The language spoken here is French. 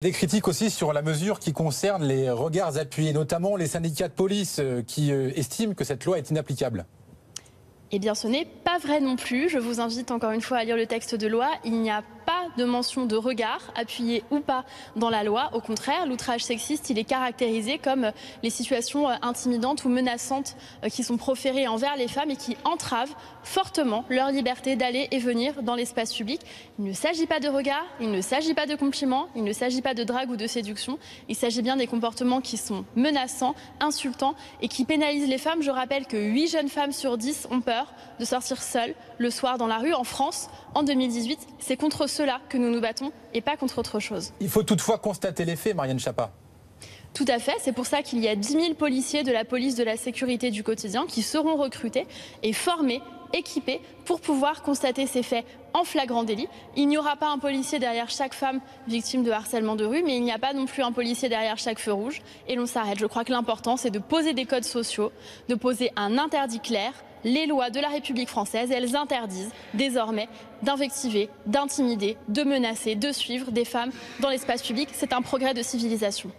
Des critiques aussi sur la mesure qui concerne les regards appuyés, notamment les syndicats de police qui estiment que cette loi est inapplicable. Eh bien, ce n'est pas vrai non plus. Je vous invite encore une fois à lire le texte de loi. Il n'y a pas de mention de regard, appuyé ou pas, dans la loi. Au contraire, l'outrage sexiste, il est caractérisé comme les situations intimidantes ou menaçantes qui sont proférées envers les femmes et qui entravent fortement leur liberté d'aller et venir dans l'espace public. Il ne s'agit pas de regard, il ne s'agit pas de compliments, il ne s'agit pas de drague ou de séduction. Il s'agit bien des comportements qui sont menaçants, insultants et qui pénalisent les femmes. Je rappelle que 8 jeunes femmes sur 10 ont peur de sortir seules le soir dans la rue. En France, en 2018, c'est contre cela que nous nous battons et pas contre autre chose. Il faut toutefois constater les faits, Marianne Chapa. Tout à fait, c'est pour ça qu'il y a 10 000 policiers de la police de la sécurité du quotidien qui seront recrutés et formés, équipés pour pouvoir constater ces faits en flagrant délit. Il n'y aura pas un policier derrière chaque femme victime de harcèlement de rue, mais il n'y a pas non plus un policier derrière chaque feu rouge et l'on s'arrête. Je crois que l'important, c'est de poser des codes sociaux, de poser un interdit clair. Les lois de la République française, elles interdisent désormais d'invectiver, d'intimider, de menacer, de suivre des femmes dans l'espace public. C'est un progrès de civilisation.